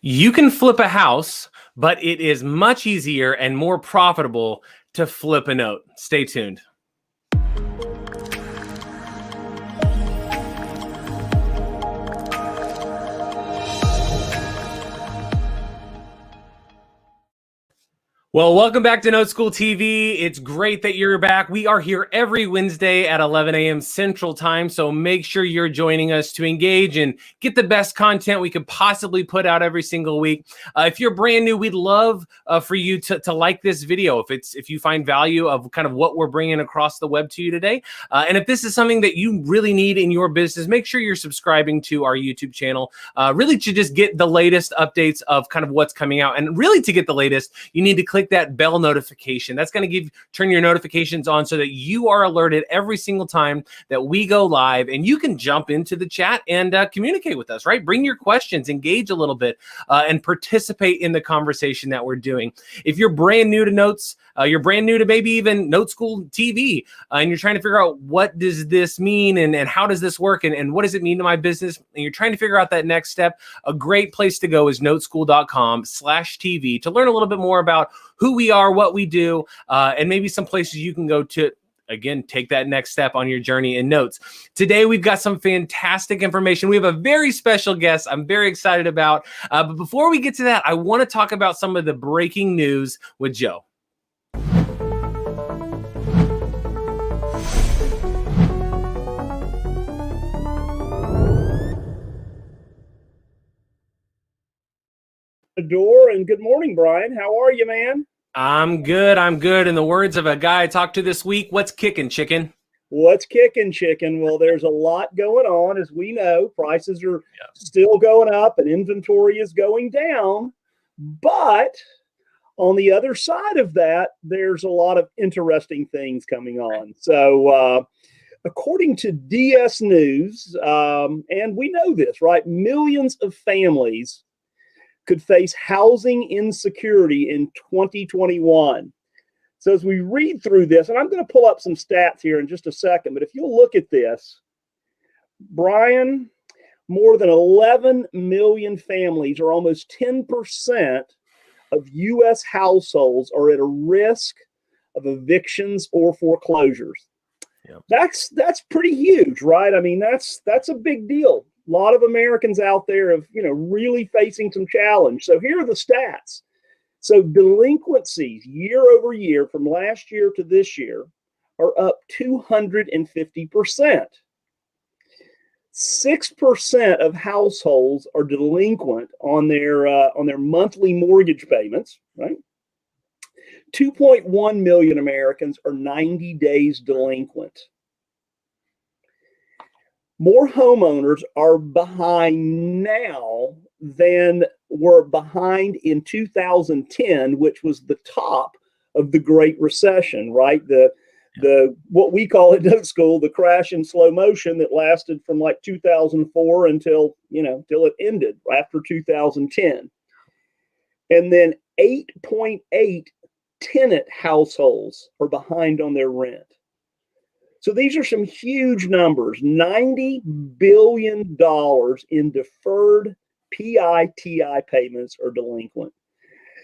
You can flip a house, but it is much easier and more profitable to flip a note. Stay tuned. Well, welcome back to NoteSchool TV. It's great that you're back. We are here every Wednesday at 11 a.m. Central Time, so make sure you're joining us to engage and get the best content we could possibly put out every single week. If you're brand new, we'd love for you to like this video if you find value of kind of what we're bringing across the web to you today. And if this is something that you really need in your business, make sure you're subscribing to our YouTube channel, really to just get the latest updates of kind of what's coming out. And really to get the latest, you need to click that bell notification. That's going to turn your notifications on so that you are alerted every single time that we go live, and you can jump into the chat and communicate with us, right? Bring your questions, engage a little bit, and participate in the conversation that we're doing. If you're brand new to Notes, you're brand new to maybe even NoteSchool TV, and you're trying to figure out what does this mean and how does this work and what does it mean to my business, and you're trying to figure out that next step, a great place to go is noteschool.com/TV to learn a little bit more about who we are, what we do, and maybe some places you can go to, again, take that next step on your journey in notes. Today, we've got some fantastic information. We have a very special guest I'm very excited about. But before we get to that, I want to talk about some of the breaking news with Joe. Door, and good morning, Brian. How are you, man? I'm good. In the words of a guy I talked to this week, what's kicking, chicken? What's kicking, chicken? Well, there's a lot going on. As we know, prices are still going up and inventory is going down. But on the other side of that, there's a lot of interesting things coming on. So according to DS News, and we know this, right? Millions of families could face housing insecurity in 2021. So as we read through this, and I'm going to pull up some stats here in just a second, but if you'll look at this, Brian, more than 11 million families, or almost 10% of U.S. households, are at a risk of evictions or foreclosures. Yep. That's pretty huge, right? I mean, that's a big deal. A lot of Americans out there have, really facing some challenge. So here are the stats. So delinquencies year over year from last year to this year are up 250%. 6% of households are delinquent on their monthly mortgage payments, right? 2.1 million Americans are 90 days delinquent. More homeowners are behind now than were behind in 2010, which was the top of the Great Recession, right? The what we call at NoteSchool, the crash in slow motion that lasted from like 2004 until it ended after 2010. And then 8.8 tenant households are behind on their rent. So these are some huge numbers. $90 billion in deferred PITI payments are delinquent.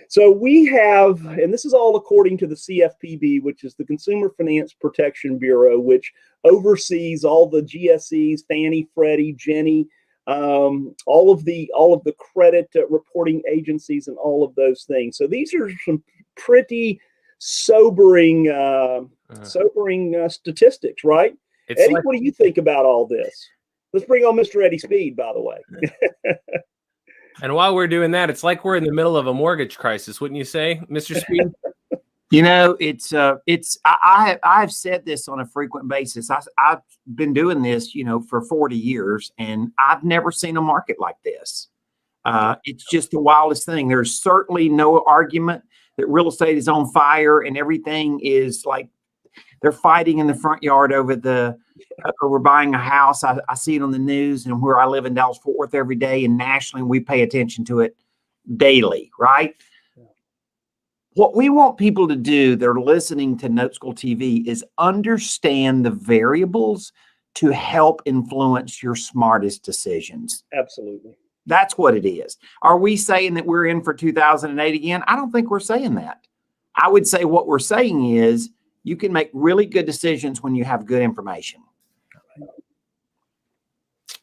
So we have, and this is all according to the CFPB, which is the Consumer Finance Protection Bureau, which oversees all the GSEs, Fannie, Freddie, Ginnie, all of the credit reporting agencies and all of those things. So these are some pretty sobering statistics, right? Eddie, what do you think about all this? Let's bring on Mr. Eddie Speed, by the way. And while we're doing that, it's like we're in the middle of a mortgage crisis, wouldn't you say, Mr. Speed? I've said this on a frequent basis. I've been doing this, for 40 years, and I've never seen a market like this. It's just the wildest thing. There's certainly no argument that real estate is on fire and everything is like they're fighting in the front yard over buying a house. I see it on the news, and where I live in Dallas-Fort Worth every day, and nationally we pay attention to it daily, right? Yeah. What we want people to do that are listening to NoteSchool TV is understand the variables to help influence your smartest decisions. Absolutely. That's what it is. Are we saying that we're in for 2008 again? I don't think we're saying that. I would say what we're saying is you can make really good decisions when you have good information.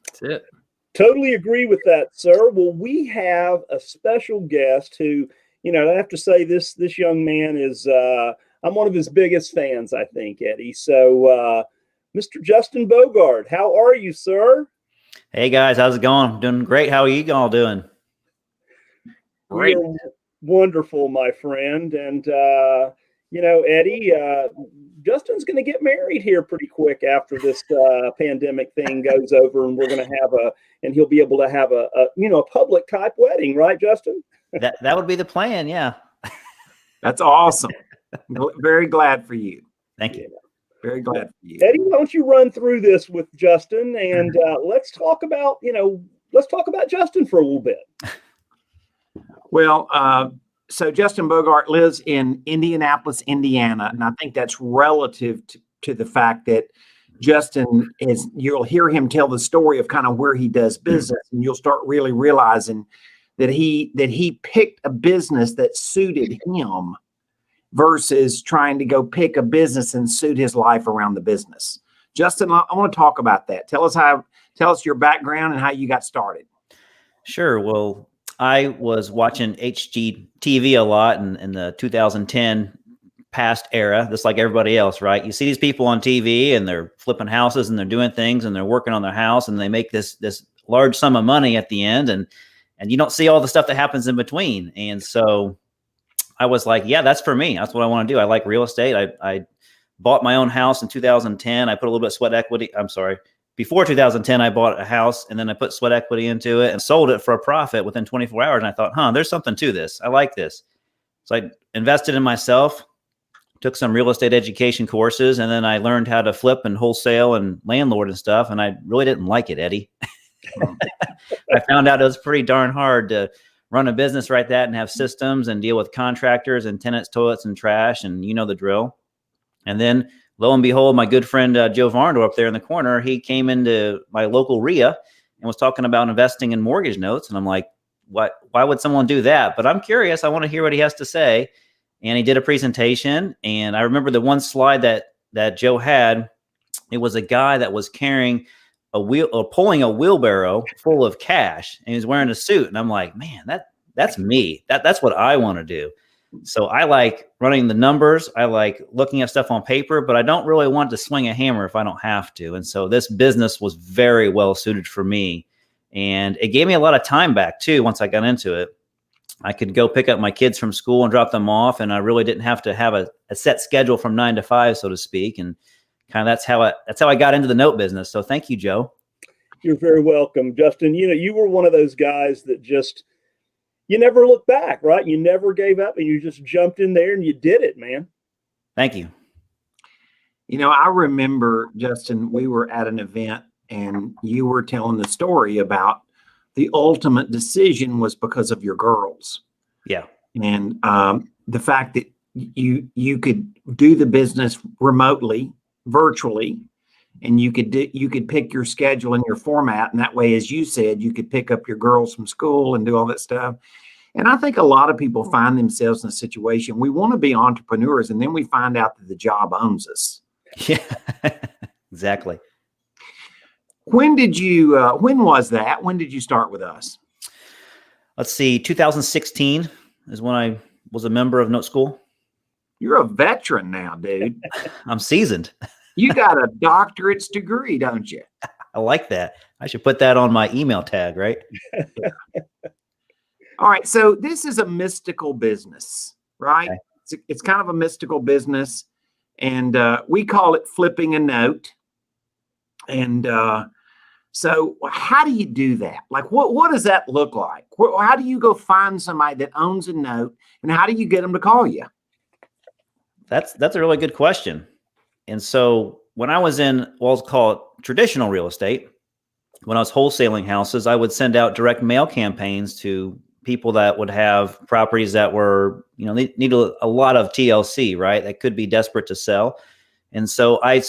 That's it. Totally agree with that, sir. Well, we have a special guest who, I have to say this young man is, I'm one of his biggest fans, I think, Eddie. So, Mr. Justin Bogard, how are you, sir? Hey guys, how's it going? Doing great. How are you all doing? Great. We're wonderful, my friend. And, Eddie, Justin's going to get married here pretty quick after this pandemic thing goes over, and we're going to have and he'll be able to have a public type wedding, right, Justin? That would be the plan. Yeah. That's awesome. Very glad for you. Thank you. Very glad for you. Eddie, why don't you run through this with Justin, and let's talk about Justin for a little bit. Well, so Justin Bogard lives in Indianapolis, Indiana, and I think that's relative to the fact that Justin you'll hear him tell the story of kind of where he does business, and you'll start really realizing that he picked a business that suited him versus trying to go pick a business and suit his life around the business. Justin, I want to talk about that. Tell us your background and how you got started. Sure. Well, I was watching HGTV a lot in the 2010 past era, just like everybody else, right? You see these people on TV and they're flipping houses and they're doing things and they're working on their house and they make this large sum of money at the end, and you don't see all the stuff that happens in between. And so I was like, yeah, that's for me. That's what I want to do. I like real estate. I bought my own house in 2010. I put a little bit of sweat equity. I'm sorry. Before 2010, I bought a house and then I put sweat equity into it and sold it for a profit within 24 hours. And I thought, there's something to this. I like this. So I invested in myself, took some real estate education courses, and then I learned how to flip and wholesale and landlord and stuff. And I really didn't like it, Eddie. I found out it was pretty darn hard to run a business like that and have systems and deal with contractors and tenants, toilets, and trash, and you know the drill. And then lo and behold, my good friend Joe Varndor up there in the corner, he came into my local RIA and was talking about investing in mortgage notes. And I'm like, why would someone do that? But I'm curious. I want to hear what he has to say. And he did a presentation. And I remember the one slide that Joe had. It was a guy that was carrying pulling a wheelbarrow full of cash, and he was wearing a suit. And I'm like, man, that's me. That's what I want to do. So I like running the numbers. I like looking at stuff on paper, but I don't really want to swing a hammer if I don't have to. And so this business was very well suited for me. And it gave me a lot of time back too. Once I got into it, I could go pick up my kids from school and drop them off. And I really didn't have to have a set schedule from 9 to 5, so to speak. And kind of that's how I got into the note business. So thank you, Joe. You're very welcome, Justin. You were one of those guys that you never looked back, right? You never gave up, and you just jumped in there and you did it, man. Thank you. I remember, Justin, we were at an event and you were telling the story about the ultimate decision was because of your girls. Yeah. And the fact that you could do the business remotely, virtually, and you could pick your schedule and your format. And that way, as you said, you could pick up your girls from school and do all that stuff. And I think a lot of people find themselves in a situation. We want to be entrepreneurs, and then we find out that the job owns us. Yeah, exactly. When was that? When did you start with us? Let's see. 2016 is when I was a member of NoteSchool. You're a veteran now, dude. I'm seasoned. You got a doctorate's degree, don't you? I like that. I should put that on my email tag, right? All right. So this is a mystical business, right? Okay. It's kind of a mystical business. And we call it flipping a note. And so how do you do that? Like, what does that look like? How do you go find somebody that owns a note, and how do you get them to call you? That's a really good question. And so when I was in what's called traditional real estate, when I was wholesaling houses, I would send out direct mail campaigns to people that would have properties that were, need a lot of TLC, right? That could be desperate to sell. And so I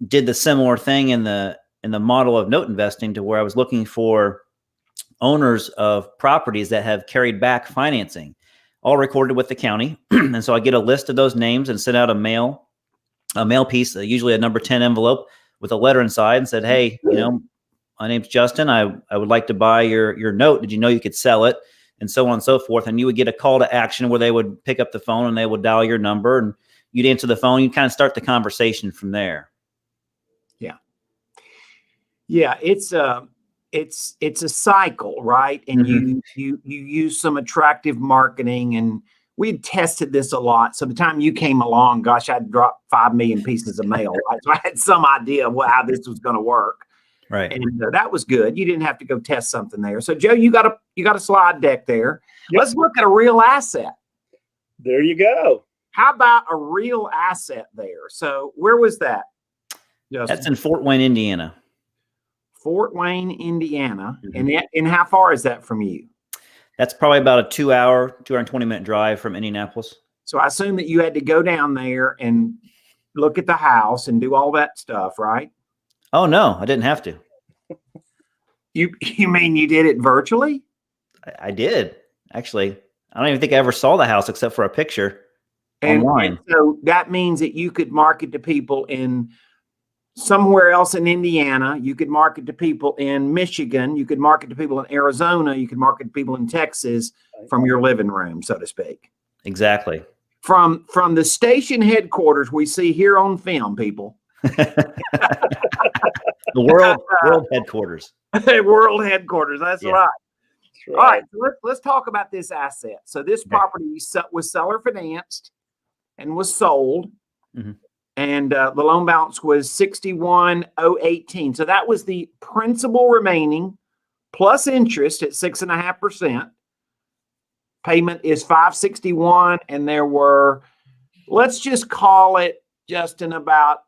did the similar thing in the model of note investing, to where I was looking for owners of properties that have carried back financing, all recorded with the county. And so I get a list of those names and send out a mail piece, usually a number 10 envelope with a letter inside, and said, hey, my name's Justin. I would like to buy your note. Did you know you could sell it? And so on and so forth. And you would get a call to action where they would pick up the phone and they would dial your number and you'd answer the phone. You'd kind of start the conversation from there. Yeah. Yeah. It's a cycle, right? And you use some attractive marketing, and we had tested this a lot. So the time you came along, gosh, I'd dropped 5 million pieces of mail, right? So I had some idea of how this was going to work. Right. And that was good. You didn't have to go test something there. So Joe, you got a slide deck there. Yep. Let's look at a real asset. There you go. How about a real asset there? So where was that, Justin? That's in Fort Wayne, Indiana. Fort Wayne, Indiana. And how far is that from you? That's probably about a 2 hour, 220-minute drive from Indianapolis. So I assume that you had to go down there and look at the house and do all that stuff, right? Oh, no, I didn't have to. You mean you did it virtually? I did. Actually, I don't even think I ever saw the house except for a picture online. And so that means that you could market to people in somewhere else in Indiana. You could market to people in Michigan. You could market to people in Arizona. You could market to people in Texas from your living room, so to speak. Exactly. From the station headquarters we see here on film, people. The world headquarters. World headquarters. That's right. Right. All right. So let's talk about this asset. So this property was seller financed and was sold. Mm-hmm. And the loan balance was $61,018. So that was the principal remaining plus interest at 6.5%. Payment is $561, and there were, let's just call it, Justin, about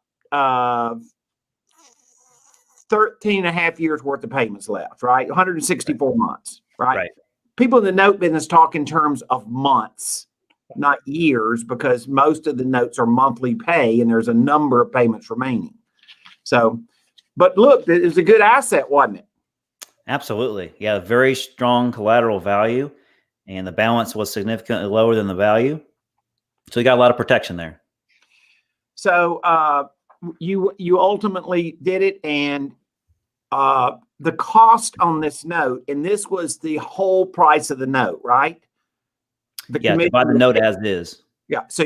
13 and a half years worth of payments left, right? 164 months, right? People in the note business talk in terms of months, not years, because most of the notes are monthly pay and there's a number of payments remaining. So, but look, it was a good asset, wasn't it? Absolutely. Yeah. Very strong collateral value, and the balance was significantly lower than the value. So you got a lot of protection there. So you ultimately did it, and the cost on this note, and this was the whole price of the note, right? To buy the note as is. Yeah. So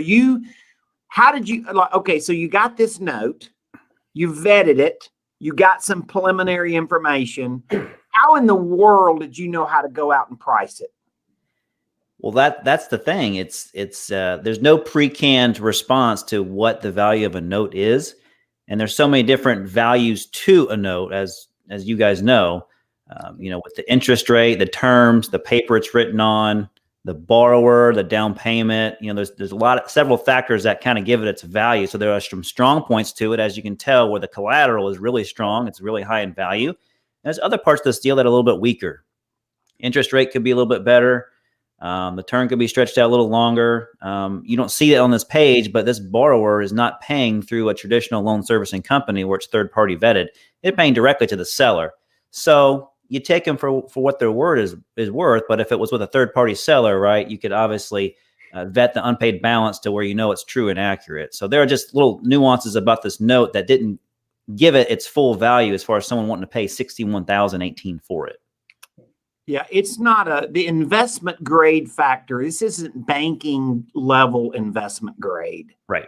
how did you, okay, so you got this note, you vetted it, you got some preliminary information. How in the world did you know how to go out and price it? Well, that's the thing. It's there's no pre-canned response to what the value of a note is. And there's so many different values to a note, as you guys know, with the interest rate, the terms, the paper it's written on, the borrower, the down payment. There's several factors that kind of give it its value. So there are some strong points to it, as you can tell, where the collateral is really strong. It's really high in value. There's other parts of this deal that are a little bit weaker. Interest rate could be a little bit better. The term could be stretched out a little longer. You don't see it on this page, but this borrower is not paying through a traditional loan servicing company where it's third-party vetted. They're paying directly to the seller. So you take them for what their word is worth. But if it was with a third-party seller, right, you could obviously vet the unpaid balance to where you know it's true and accurate. So there are just little nuances about this note that didn't give it its full value as far as someone wanting to pay $61,018 for it. Yeah, it's not the investment grade factor. This isn't banking level investment grade. Right.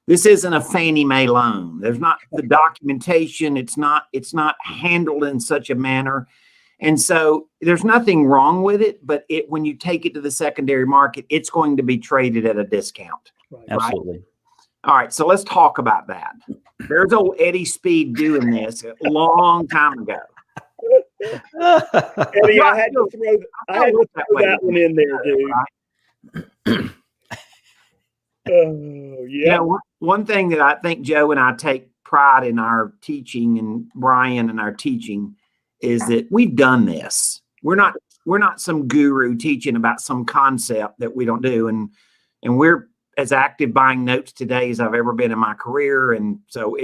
This isn't a Fannie Mae loan. There's not the documentation. It's not handled in such a manner. And so there's nothing wrong with it, but when you take it to the secondary market, it's going to be traded at a discount. Right. Absolutely. All right, so let's talk about that. There's old Eddie Speed doing this a long time ago. Eddie, I had to throw that one in there, dude. Oh, yeah. One thing that I think Joe and I take pride in our teaching, and Brian and our teaching, is that we've done this. We're not some guru teaching about some concept that we don't do, and we're as active buying notes today as I've ever been in my career, and so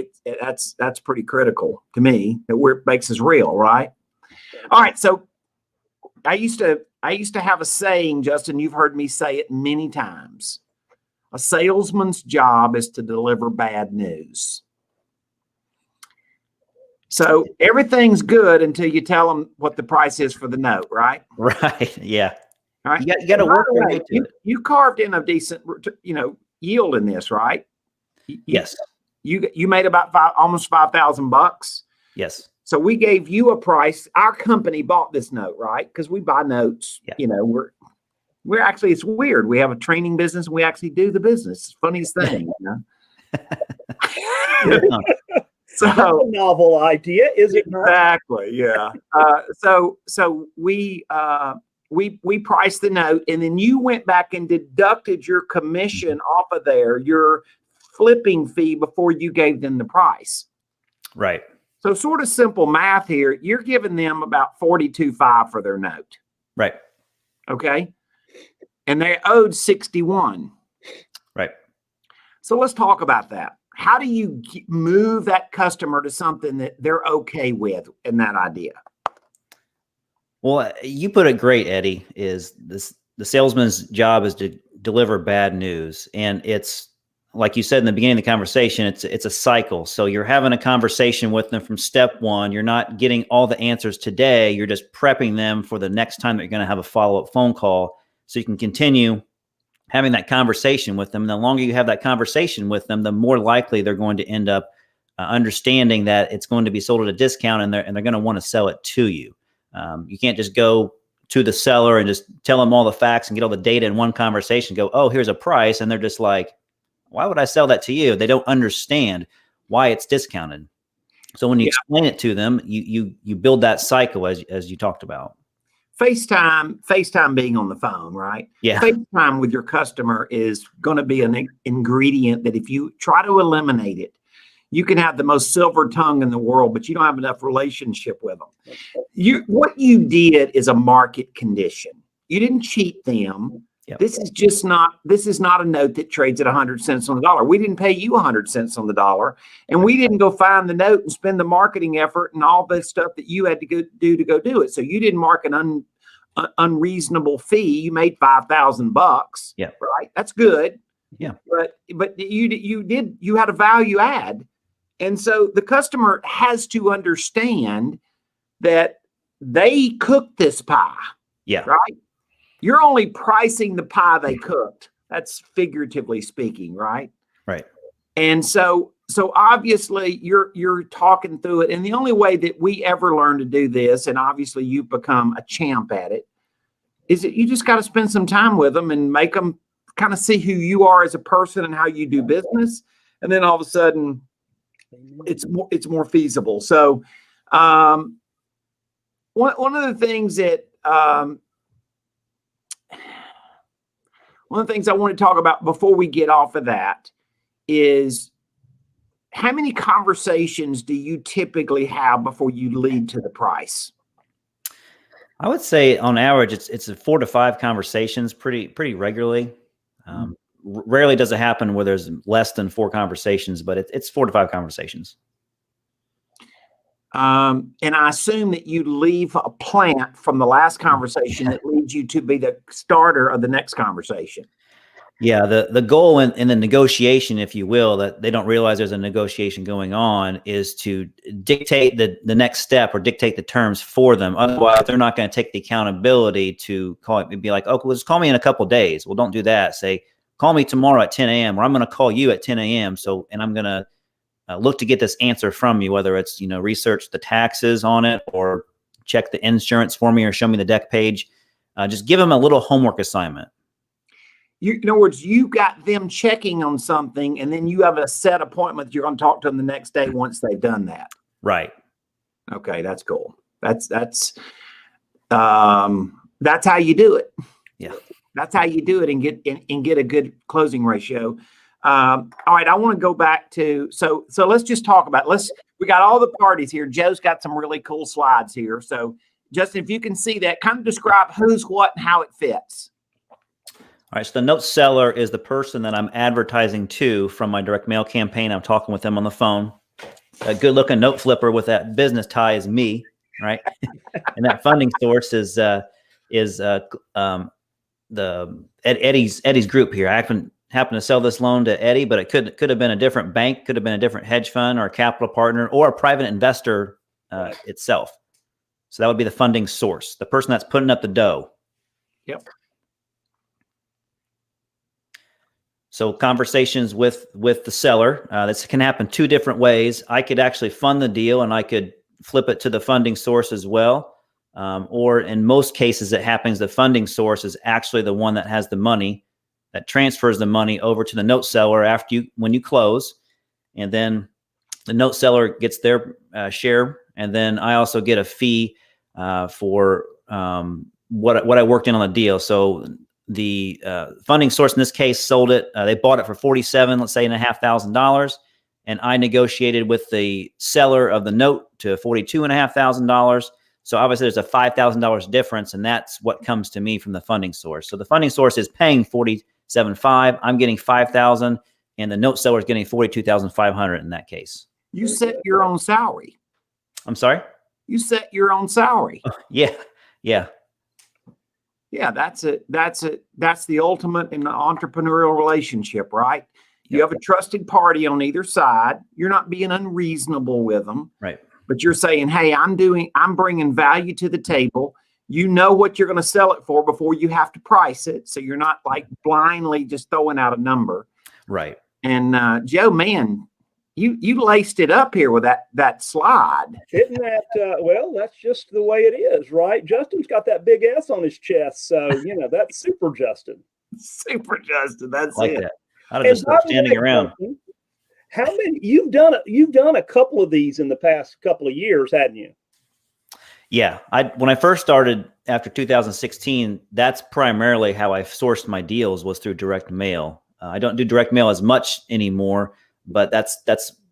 that's pretty critical to me. That makes us real, right? All right, so I used to have a saying, Justin, you've heard me say it many times. A salesman's job is to deliver bad news. So everything's good until you tell them what the price is for the note, right? Right. Yeah. All right. You got to work your way to it. You carved in a decent, yield in this, right? Yes. You made about almost $5,000. Yes. So we gave you a price. Our company bought this note, right? Because we buy notes. Yeah. We're actually, it's weird. We have a training business and we actually do the business. It's the funniest thing. So that's a novel idea, is it not? Exactly. Yeah. So we priced the note, and then you went back and deducted your commission off of there, your flipping fee, before you gave them the price. Right. So sort of simple math here. You're giving them about $42,500 for their note. Right. Okay. And they owed $61,000. Right. So let's talk about that. How do you move that customer to something that they're okay with in that idea? Well, you put it great, Eddie. The salesman's job is to deliver bad news, and it's like you said in the beginning of the conversation. It's a cycle. So you're having a conversation with them from step one. You're not getting all the answers today. You're just prepping them for the next time that you're going to have a follow-up phone call, so you can continue having that conversation with them. And the longer you have that conversation with them, the more likely they're going to end up understanding that it's going to be sold at a discount, and they're going to want to sell it to you. You can't just go to the seller and just tell them all the facts and get all the data in one conversation, go, oh, here's a price. And they're just like, why would I sell that to you? They don't understand why it's discounted. So when you explain it to them, you build that cycle as you talked about. FaceTime being on the phone, right? Yeah. FaceTime with your customer is going to be an ingredient that if you try to eliminate it, you can have the most silver tongue in the world, but you don't have enough relationship with them. What you did is a market condition. You didn't cheat them. Yep. This is not a note that trades at 100 cents on the dollar. We didn't pay you 100 cents on the dollar, and we didn't go find the note and spend the marketing effort and all the stuff that you had to go do it. So you didn't mark an unreasonable fee. You made $5,000. Yeah. Right. That's good. Yeah. But you had a value add. And so the customer has to understand that they cooked this pie. Yeah. Right. You're only pricing the pie they cooked. That's figuratively speaking, right? Right. And so obviously you're talking through it. And the only way that we ever learn to do this, and obviously you've become a champ at it, is that you just got to spend some time with them and make them kind of see who you are as a person and how you do business. And then all of a sudden it's more feasible. So one of the things that one of the things I want to talk about before we get off of that is, how many conversations do you typically have before you lead to the price? I would say on average, it's 4 to 5 conversations pretty regularly. Rarely does it happen where there's less than 4 conversations, but it's 4 to 5 conversations. And I assume that you leave a plant from the last conversation that leads you to be the starter of the next conversation. Yeah, the goal in the negotiation, if you will, that they don't realize there's a negotiation going on, is to dictate the next step or dictate the terms for them. Otherwise, they're not going to take the accountability to call it. It'd be like, oh, well, just call me in a couple of days. Well, don't do that. Say, call me tomorrow at 10 a.m. or I'm going to call you at 10 a.m. And I'm going to look to get this answer from you, whether it's, research the taxes on it or check the insurance for me or show me the deck page. Just give them a little homework assignment. In other words, you got them checking on something, and then you have a set appointment. You're going to talk to them the next day once they've done that. Right. Okay, that's cool. That's how you do it. Yeah, that's how you do it and get a good closing ratio. All right, I want to go back to so let's just talk about we got all the parties here. Joe's got some really cool slides here. So Justin, if you can see that, kind of describe who's what and how it fits. All right, so the note seller is the person that I'm advertising to from my direct mail campaign. I'm talking with them on the phone. A good-looking note flipper with that business tie is me, right? And that funding source is is Eddie's group here. I happened to sell this loan to Eddie, but it could have been a different bank, could have been a different hedge fund or a capital partner or a private investor itself. So that would be the funding source, the person that's putting up the dough. Yep. So conversations with the seller, this can happen two different ways. I could actually fund the deal and I could flip it to the funding source as well. Or in most cases, it happens the funding source is actually the one that has the money, that transfers the money over to the note seller when you close. And then the note seller gets their share. And then I also get a fee for what I worked in on the deal. So the funding source in this case sold it. They bought it for $47,500, and I negotiated with the seller of the note to $42,500. So obviously there's a $5,000 difference, and that's what comes to me from the funding source. So the funding source is paying $47,500. I'm getting $5,000, and the note seller is getting $42,500 in that case. You set your own salary. I'm sorry? You set your own salary. Yeah. Yeah, that's the ultimate in the entrepreneurial relationship, right? You have a trusted party on either side. You're not being unreasonable with them. Right. But you're saying, hey, I'm bringing value to the table. You know what you're going to sell it for before you have to price it. So you're not like blindly just throwing out a number. Right. And Joe, man, you laced it up here with that slide. Isn't that, well, that's just the way it is, right? Justin's got that big S on his chest. So, that's super Justin. Super Justin. That's like it. That. I'd have just start standing around. Justin, how many, you've done a couple of these in the past couple of years, hadn't you? Yeah. When I first started after 2016, that's primarily how I sourced my deals, was through direct mail. I don't do direct mail as much anymore, but that's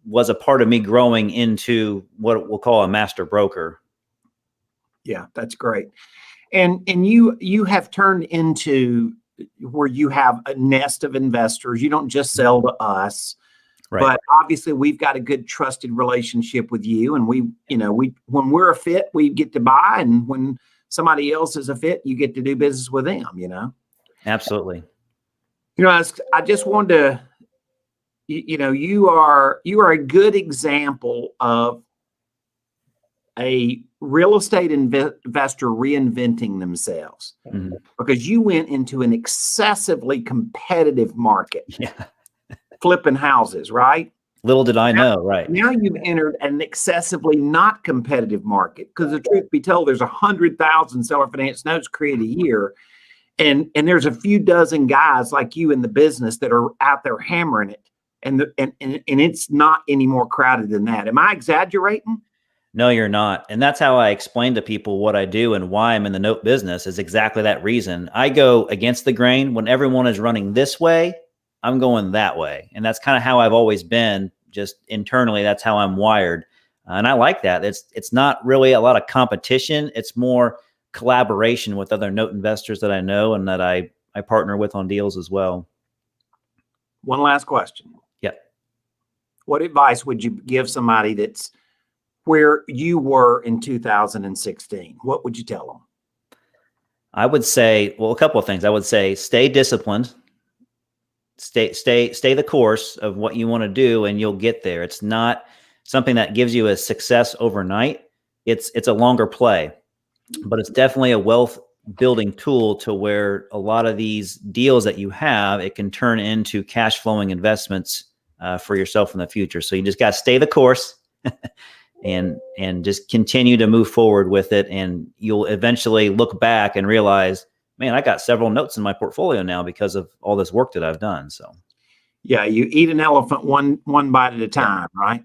was a part of me growing into what we'll call a master broker. Yeah, that's great. And you have turned into where you have a nest of investors. You don't just sell to us, right? But obviously we've got a good trusted relationship with you. And we when we're a fit, we get to buy. And when somebody else is a fit, you get to do business with them, Absolutely. I just wanted to, you are a good example of a real estate investor reinventing themselves, because you went into an excessively competitive market, flipping houses, right? Little did I know, right? Now you've entered an excessively not competitive market, because the truth be told, there's 100,000 seller finance notes created a year. And there's a few dozen guys like you in the business that are out there hammering it. And it's not any more crowded than that. Am I exaggerating? No, you're not. And that's how I explain to people what I do and why I'm in the note business, is exactly that reason. I go against the grain. When everyone is running this way, I'm going that way. And that's kind of how I've always been. Just internally, that's how I'm wired. And I like that. It's not really a lot of competition. It's more collaboration with other note investors that I know and that I partner with on deals as well. One last question. Yeah. What advice would you give somebody that's where you were in 2016? What would you tell them? I would say, well, a couple of things. I would say, stay disciplined, stay the course of what you want to do, and you'll get there. It's not something that gives you a success overnight. It's a longer play. But it's definitely a wealth building tool to where a lot of these deals that you have, it can turn into cash flowing investments for yourself in the future. So you just got to stay the course and just continue to move forward with it. And you'll eventually look back and realize, man, I got several notes in my portfolio now because of all this work that I've done. So yeah, you eat an elephant one bite at a time, right?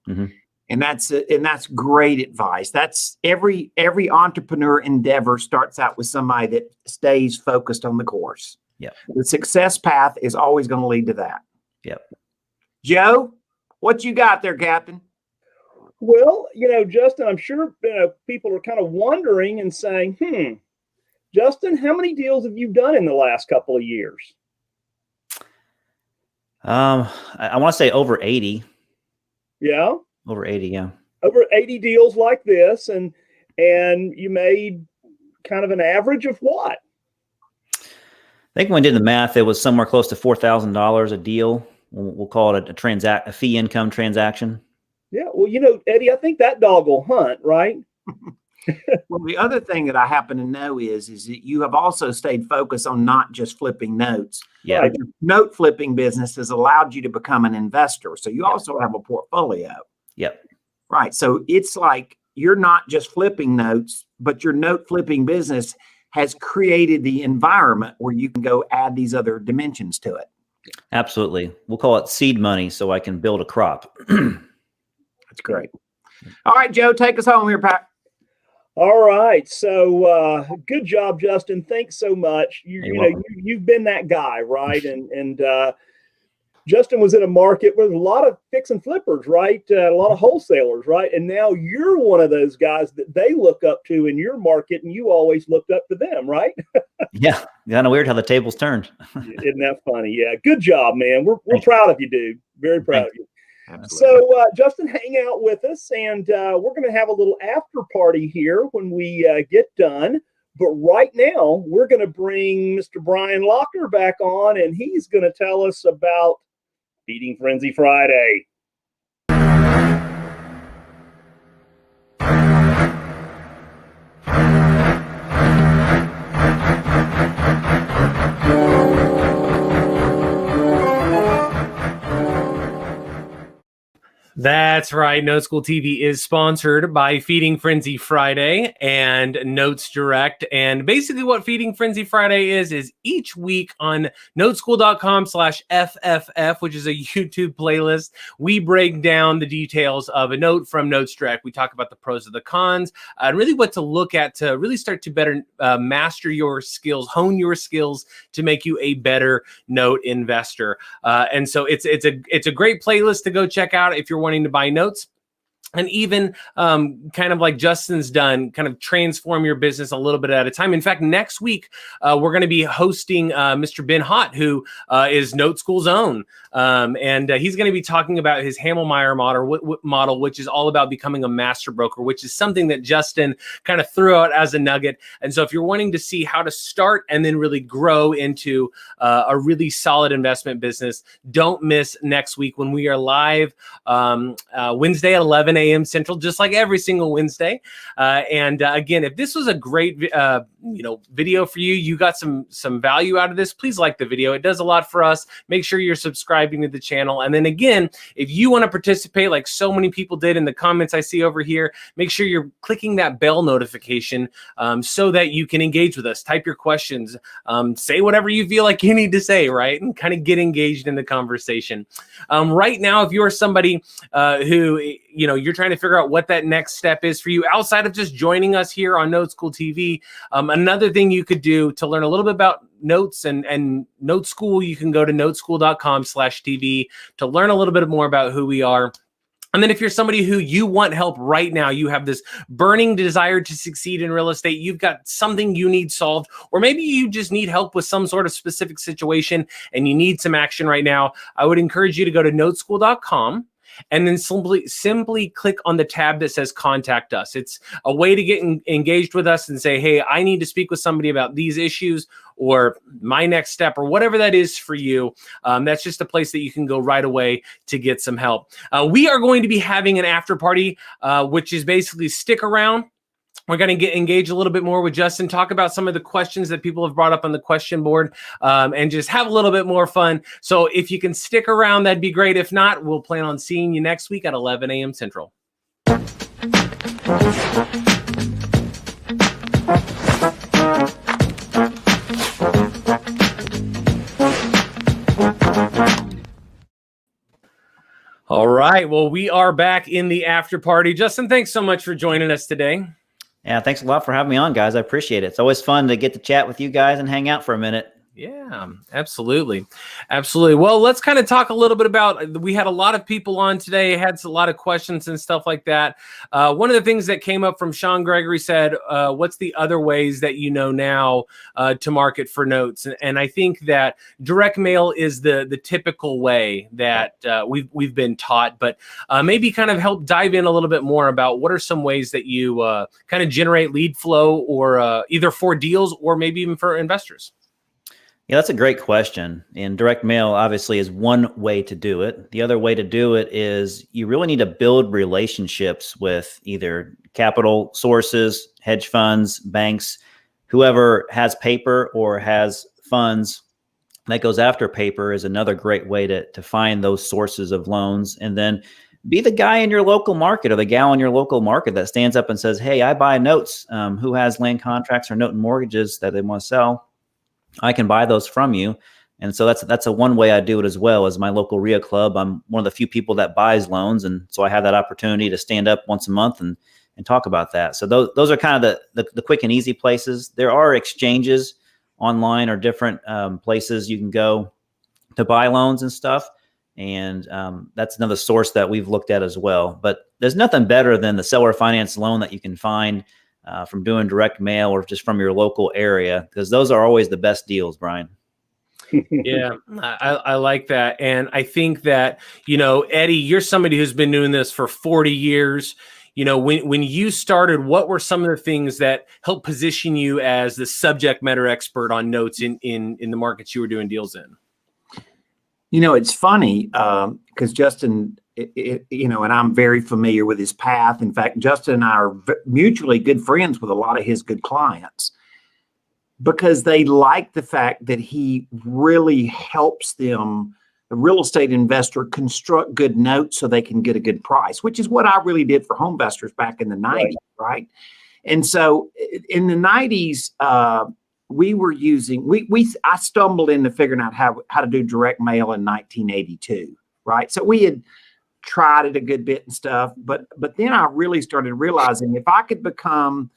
Mm-hmm. And that's great advice. That's every entrepreneur endeavor starts out with somebody that stays focused on the course. Yeah. The success path is always going to lead to that. Yep. Joe, what you got there, Captain? Well, Justin, I'm sure people are kind of wondering and saying, Justin, how many deals have you done in the last couple of years? I want to say over 80. Yeah. Over 80, yeah. Over 80 deals like this, and you made kind of an average of what? I think when we did the math, it was somewhere close to $4,000 a deal. We'll call it a fee income transaction. Yeah. Well, Eddie, I think that dog will hunt, right? Well, the other thing that I happen to know is that you have also stayed focused on not just flipping notes. Yeah. Right. Your note flipping business has allowed you to become an investor. So you also have a portfolio. Yep. Right. So it's like you're not just flipping notes, but your note flipping business has created the environment where you can go add these other dimensions to it. Absolutely. We'll call it seed money so I can build a crop. That's great. All right, Joe, take us home here, Pat. All right. So good job, Justin. Thanks so much. You've been that guy, right? And Justin was in a market with a lot of fix and flippers, right? A lot of wholesalers, right? And now you're one of those guys that they look up to in your market, and you always looked up to them, right? Yeah. Kind of weird how the tables turned. Isn't that funny? Yeah. Good job, man. We're proud of you, dude. Very proud of you. Absolutely. So, Justin, hang out with us, and we're going to have a little after party here when we get done. But right now, we're going to bring Mr. Brian Locker back on, and he's going to tell us about Feeding Frenzy Friday. That's right. NoteSchool TV is sponsored by Feeding Frenzy Friday and Notes Direct. And basically what Feeding Frenzy Friday is each week on noteschool.com/FFF, which is a YouTube playlist, we break down the details of a note from Notes Direct. We talk about the pros and the cons, and really what to look at to really start to better master your skills, hone your skills to make you a better note investor. And so it's a great playlist to go check out if you're wanting to buy notes. And even kind of like Justin's done, kind of transform your business a little bit at a time. In fact, next week, we're going to be hosting Mr. Ben Hott, who is NoteSchool's own. And he's going to be talking about his Hammelmeyer model, which is all about becoming a master broker, which is something that Justin kind of threw out as a nugget. And so if you're wanting to see how to start and then really grow into a really solid investment business, don't miss next week when we are live Wednesday at 11 a.m. Central, just like every single Wednesday. Again, if this was a great video for you, you got some value out of this, please like the video. It does a lot for us. Make sure you're subscribing to the channel. And then again, if you want to participate like so many people did in the comments I see over here, make sure you're clicking that bell notification so that you can engage with us. Type your questions, say whatever you feel like you need to say, right? And kind of get engaged in the conversation. Right now, if you're somebody who, you're trying to figure out what that next step is for you outside of just joining us here on NoteSchool TV, another thing you could do to learn a little bit about notes and NoteSchool, you can go to noteschool.com/TV to learn a little bit more about who we are. And then if you're somebody who you want help right now, you have this burning desire to succeed in real estate, you've got something you need solved, or maybe you just need help with some sort of specific situation and you need some action right now, I would encourage you to go to noteschool.com. And then simply click on the tab that says contact us. It's a way to get engaged with us and say, hey, I need to speak with somebody about these issues or my next step or whatever that is for you. That's just a place that you can go right away to get some help. We are going to be having an after party, which is basically stick around. We're going to get engaged a little bit more with Justin, talk about some of the questions that people have brought up on the question board, and just have a little bit more fun. So if you can stick around, that'd be great. If not, we'll plan on seeing you next week at 11 a.m. Central. All right. Well, we are back in the after party. Justin, thanks so much for joining us today. Yeah, thanks a lot for having me on, guys. I appreciate it. It's always fun to get to chat with you guys and hang out for a minute. Yeah, absolutely. Absolutely. Well, let's kind of talk a little bit about, we had a lot of people on today, had a lot of questions and stuff like that. One of the things that came up from Sean Gregory said, what's the other ways that you know now to market for notes? And I think that direct mail is the typical way that we've been taught, but maybe kind of help dive in a little bit more about what are some ways that you kind of generate lead flow, or either for deals or maybe even for investors. Yeah, that's a great question. And direct mail obviously is one way to do it. The other way to do it is you really need to build relationships with either capital sources, hedge funds, banks, whoever has paper or has funds that goes after paper is another great way to find those sources of loans. And then be the guy in your local market or the gal in your local market that stands up and says, hey, I buy notes. Who has land contracts or note and mortgages that they want to sell? I can buy those from you. And so that's a one way I do it as well as my local RIA club. I'm one of the few people that buys loans. And so I have that opportunity to stand up once a month and talk about that. So those are kind of the quick and easy places. There are exchanges online or different places you can go to buy loans and stuff. And that's another source that we've looked at as well. But there's nothing better than the seller finance loan that you can find from doing direct mail or just from your local area, because those are always the best deals, Brian. Yeah, I like that. And I think that, Eddie, you're somebody who's been doing this for 40 years. When you started, what were some of the things that helped position you as the subject matter expert on notes in the markets you were doing deals in? It's funny because Justin, and I'm very familiar with his path. In fact, Justin and I are mutually good friends with a lot of his good clients because they like the fact that he really helps them, the real estate investor, construct good notes so they can get a good price, which is what I really did for home investors back in the 90s, right? And so in the 90s, we were using, I stumbled into figuring out how to do direct mail in 1982, right? So we had tried it a good bit and stuff, but then I really started realizing if I could become,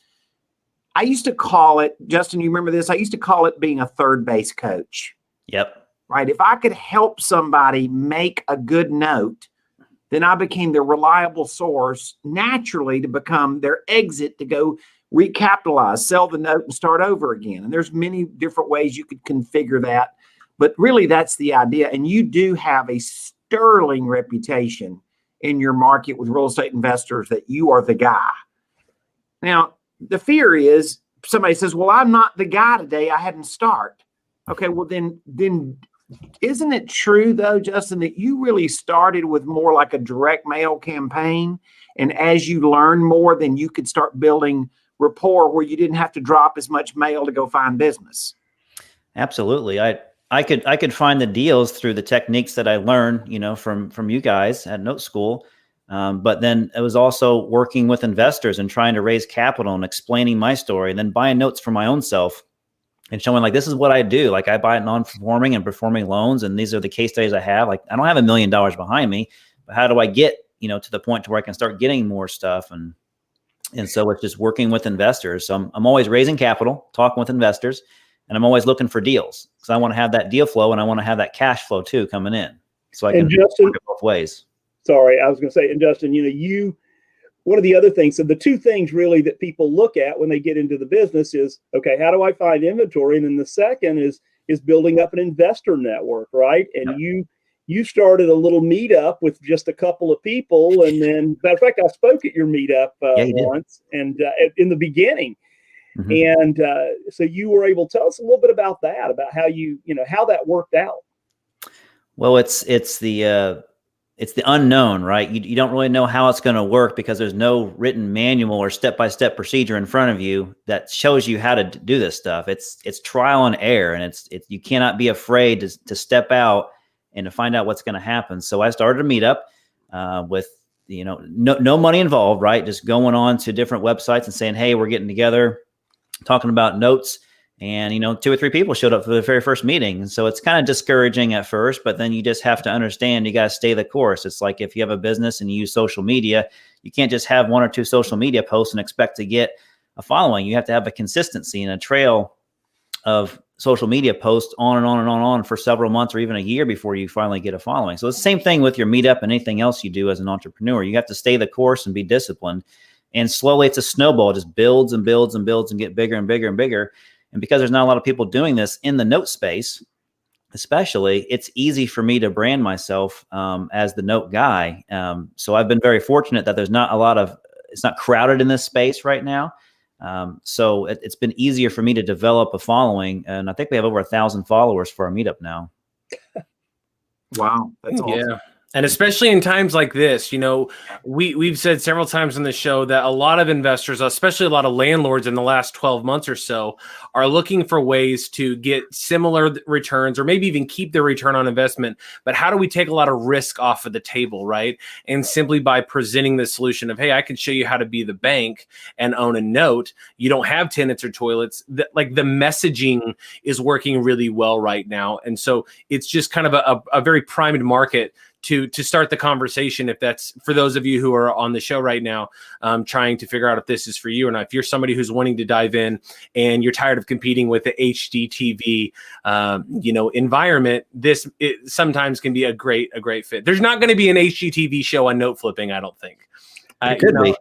I used to call it, Justin, you remember this? I used to call it being a third base coach. Yep. Right. If I could help somebody make a good note, then I became the reliable source naturally to become their exit to go recapitalize, sell the note and start over again. And there's many different ways you could configure that, but really that's the idea. And you do have a sterling reputation in your market with real estate investors that you are the guy. Now, the fear is somebody says, well, I'm not the guy today. I hadn't start. Okay, well, then isn't it true, though, Justin, that you really started with more like a direct mail campaign? And as you learn more, then you could start building rapport where you didn't have to drop as much mail to go find business. Absolutely. I could find the deals through the techniques that I learned, from you guys at NoteSchool. But then it was also working with investors and trying to raise capital and explaining my story and then buying notes for my own self and showing like, this is what I do. Like I buy non-performing and performing loans. And these are the case studies I have. Like I don't have $1 million behind me, but how do I get, to the point to where I can start getting more stuff? And so it's just working with investors. So I'm always raising capital, talking with investors, and I'm always looking for deals because I want to have that deal flow and I want to have that cash flow too coming in. So I can work it both ways. Sorry, I was going to say, and Justin, one of the other things, so the two things really that people look at when they get into the business is, okay, how do I find inventory? And then the second is building up an investor network, right? And you started a little meetup with just a couple of people. And then, matter of fact, I spoke at your meetup once and in the beginning. Mm-hmm. And so you were able to tell us a little bit about that, about how how that worked out. Well, it's the unknown, right? You don't really know how it's going to work because there's no written manual or step-by-step procedure in front of you that shows you how to do this stuff. It's trial and error, and it's you cannot be afraid to step out and to find out what's going to happen. So I started a meetup with no money involved, right? Just going on to different websites and saying, hey, we're getting together, talking about notes. And, 2 or 3 people showed up for the very first meeting. And so it's kind of discouraging at first, but then you just have to understand you got to stay the course. It's like if you have a business and you use social media, you can't just have 1 or 2 social media posts and expect to get a following. You have to have a consistency and a trail of social media posts on and on and on and on for several months or even a year before you finally get a following. So it's the same thing with your meetup and anything else you do as an entrepreneur. You have to stay the course and be disciplined. And slowly it's a snowball, it just builds and builds and builds and get bigger and bigger and bigger. And because there's not a lot of people doing this in the note space, especially, it's easy for me to brand myself as the note guy. So I've been very fortunate that there's not a lot of, it's not crowded in this space right now. So it's been easier for me to develop a following. And I think we have over 1,000 followers for our meetup now. Wow. That's awesome. Yeah. And especially in times like this, you know, we've said several times on the show that a lot of investors, especially a lot of landlords in the last 12 months or so, are looking for ways to get similar returns or maybe even keep their return on investment. But how do we take a lot of risk off of the table, right? And simply by presenting the solution of, hey, I can show you how to be the bank and own a note. You don't have tenants or toilets. Like the messaging is working really well right now. And so it's just kind of a very primed market to start the conversation, if that's for those of you who are on the show right now, trying to figure out if this is for you or not. If you're somebody who's wanting to dive in and you're tired of competing with the HDTV, environment, it sometimes can be a great fit. There's not going to be an HGTV show on note flipping, I don't think. It could be.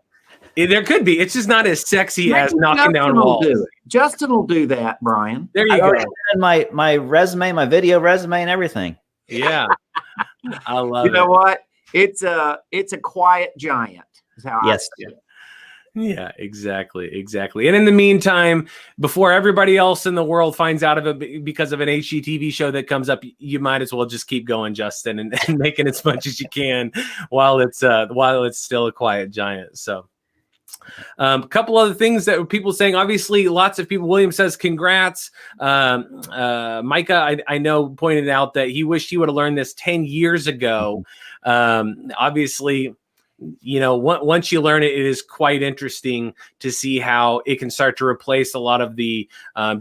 There could be. It's just not as sexy Maybe as knocking down will walls. do it. Justin will do that, Brian. There you go. And my resume, my video resume, and everything. Yeah. I love it. You know what? It's a quiet giant. Is how Yes. I see it. Yeah, exactly. And in the meantime, before everybody else in the world finds out of it because of an HGTV show that comes up, you might as well just keep going, Justin, and making as much as you can while it's still a quiet giant. So a couple other things that people saying, obviously lots of people, William says, congrats. Micah, I know, pointed out that he wished he would have learned this 10 years ago. Obviously, you know, once you learn it, it is quite interesting to see how it can start to replace a lot of the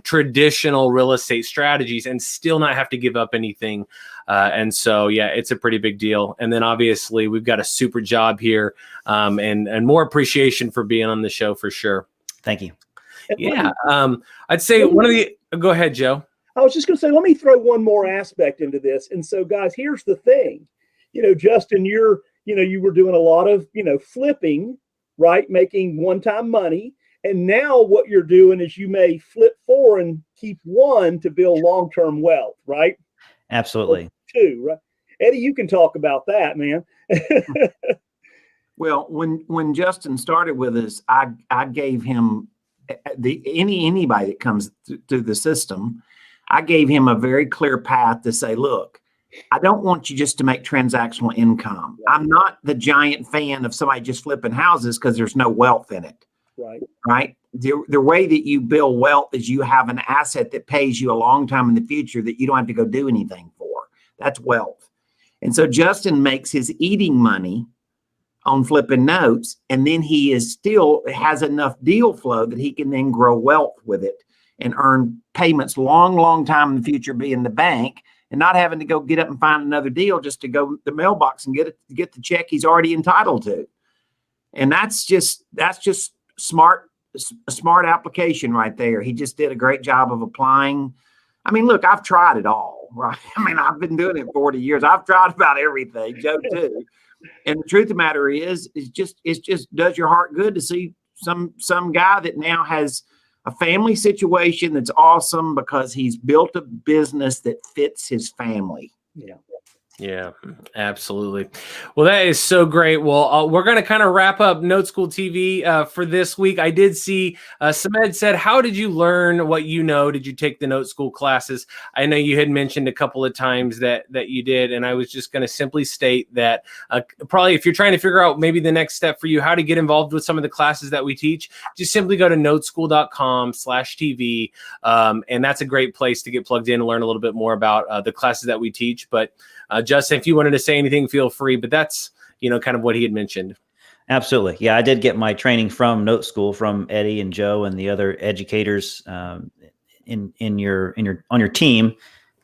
traditional real estate strategies and still not have to give up anything. And so, yeah, it's a pretty big deal. And then obviously we've got a super job here and more appreciation for being on the show for sure. Thank you. Yeah. I'd say go ahead, Joe. I was just going to say, let me throw one more aspect into this. And so, guys, here's the thing. You know, Justin, you were doing a lot of, flipping, right? Making one-time money. And now what you're doing is you may flip 4 and keep 1 to build long-term wealth, right? Absolutely. Or 2, right? Eddie, you can talk about that, man. Well, when Justin started with us, I gave him anybody that comes through the system, I gave him a very clear path to say, look, I don't want you just to make transactional income. I'm not the giant fan of somebody just flipping houses because there's no wealth in it. Right. The way that you build wealth is you have an asset that pays you a long time in the future that you don't have to go do anything for. That's wealth. And so Justin makes his eating money on flipping notes, and then he still has enough deal flow that he can then grow wealth with it and earn payments long time in the future, be in the bank and not having to go get up and find another deal just to go to the mailbox and get the check he's already entitled to. And that's just a smart application right there. He just did a great job of applying. I mean, look, I've tried it all, right? I mean, I've been doing it 40 years. I've tried about everything, Joe too. And the truth of the matter is, it just does your heart good to see some guy that now has a family situation that's awesome because he's built a business that fits his family. Yeah, absolutely. Well, that is so great. Well, we're going to kind of wrap up NoteSchool TV for this week. I did see Samed said, how did you learn what you know? Did you take the NoteSchool classes? I know you had mentioned a couple of times that you did, and I was just going to simply state that probably if you're trying to figure out maybe the next step for you, how to get involved with some of the classes that we teach, just simply go to noteschool.com/TV. And that's a great place to get plugged in and learn a little bit more about the classes that we teach. But Justin, if you wanted to say anything, feel free, but that's, kind of what he had mentioned. Absolutely. Yeah, I did get my training from NoteSchool, from Eddie and Joe and the other educators on your team.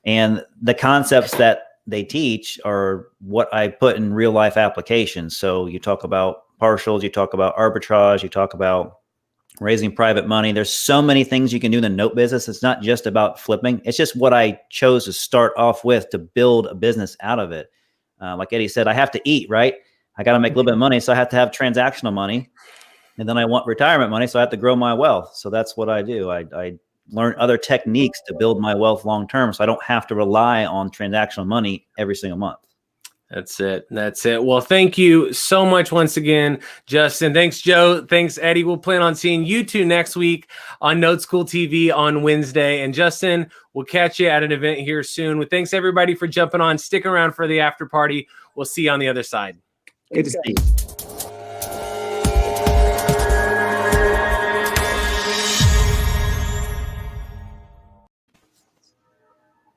And the concepts that they teach are what I put in real life applications. So you talk about partials, you talk about arbitrage, you talk about raising private money. There's so many things you can do in the note business. It's not just about flipping. It's just what I chose to start off with to build a business out of it. Like Eddie said, I have to eat, right? I got to make a little bit of money. So I have to have transactional money. And then I want retirement money. So I have to grow my wealth. So that's what I do. I learn other techniques to build my wealth long-term. So I don't have to rely on transactional money every single month. That's it. That's it. Well, thank you so much once again, Justin. Thanks, Joe. Thanks, Eddie. We'll plan on seeing you two next week on NoteSchool TV on Wednesday. And Justin, we'll catch you at an event here soon. Well, thanks everybody for jumping on. Stick around for the after party. We'll see you on the other side. Good to see you.